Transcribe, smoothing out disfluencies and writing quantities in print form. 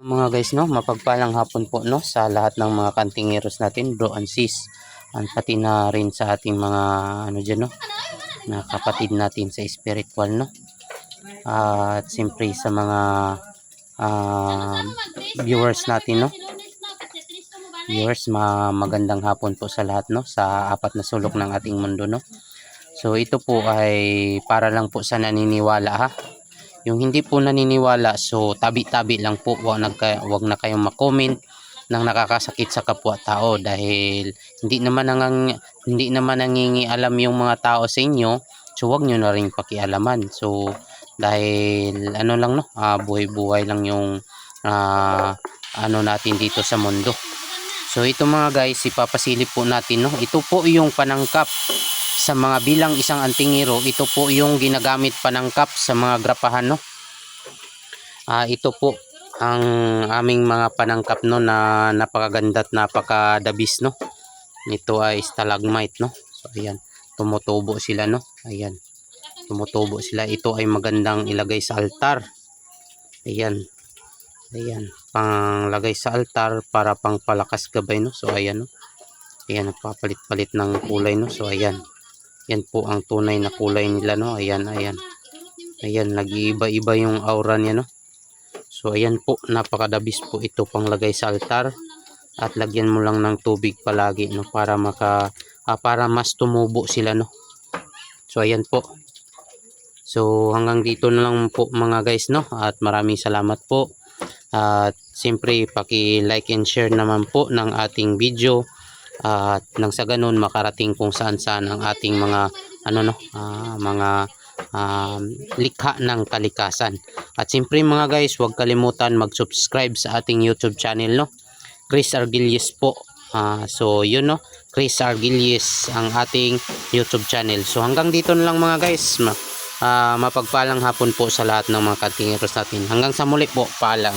Mga guys, no, mapagpalang hapon po, no, sa lahat ng mga kantingeros natin, bro and sis, at pati na rin sa ating mga ano dyan, no, na kapatid natin sa spiritual, no, at siyempre sa mga viewers natin, no, viewers, magandang hapon po sa lahat, no, sa apat na sulok ng ating mundo, no. So ito po ay para lang po sa naniniwala, ha. Yung hindi po naniniwala, so tabi-tabi lang po, wag na kayong makomment ng nakakasakit sa kapwa-tao dahil hindi naman nangingialam yung mga tao sa inyo, so wag nyo na rin pakialaman. So dahil ano lang, no, buhay-buhay lang yung ano natin dito sa mundo. So ito mga guys, ipapasilip po natin, no. Ito po yung panangkap sa mga bilang isang antingero. Ito po yung ginagamit panangkap sa mga grapahan, no. Ito po ang aming mga panangkap, no, na napakaganda at napakadabis, no. Ito ay stalagmite, no. So ayan, tumutubo sila, no. Ayan, tumutubo sila. Ito ay magandang ilagay sa altar. Ayan, ayan, panglagay sa altar para pangpalakas gabay, no. So ayan, no. Ayan, papalit-palit ng kulay, no. So ayan, yan po ang tunay na kulay nila, no. Ayan, ayan, ayan, nag-iiba-iba yung aura niya, no. So ayan po, napakadabis po ito panglagay sa altar, at lagyan mo lang ng tubig palagi, no, para para mas tumubo sila, no. So ayan po. So hanggang dito na lang po mga guys, no, at maraming salamat po. At siyempre paki-like and share naman po ng ating video, at nang sa ganun makarating kung saan-saan ang ating mga ano, no, mga likha ng kalikasan. At siyempre mga guys, huwag kalimutan mag-subscribe sa ating YouTube channel, no, Chris Argilles po. So yun, no, Chris Argilles ang ating YouTube channel. So hanggang dito na lang mga guys. Mapagpalang hapon po sa lahat ng mga kantingeros natin. Hanggang sa muli po, paalam.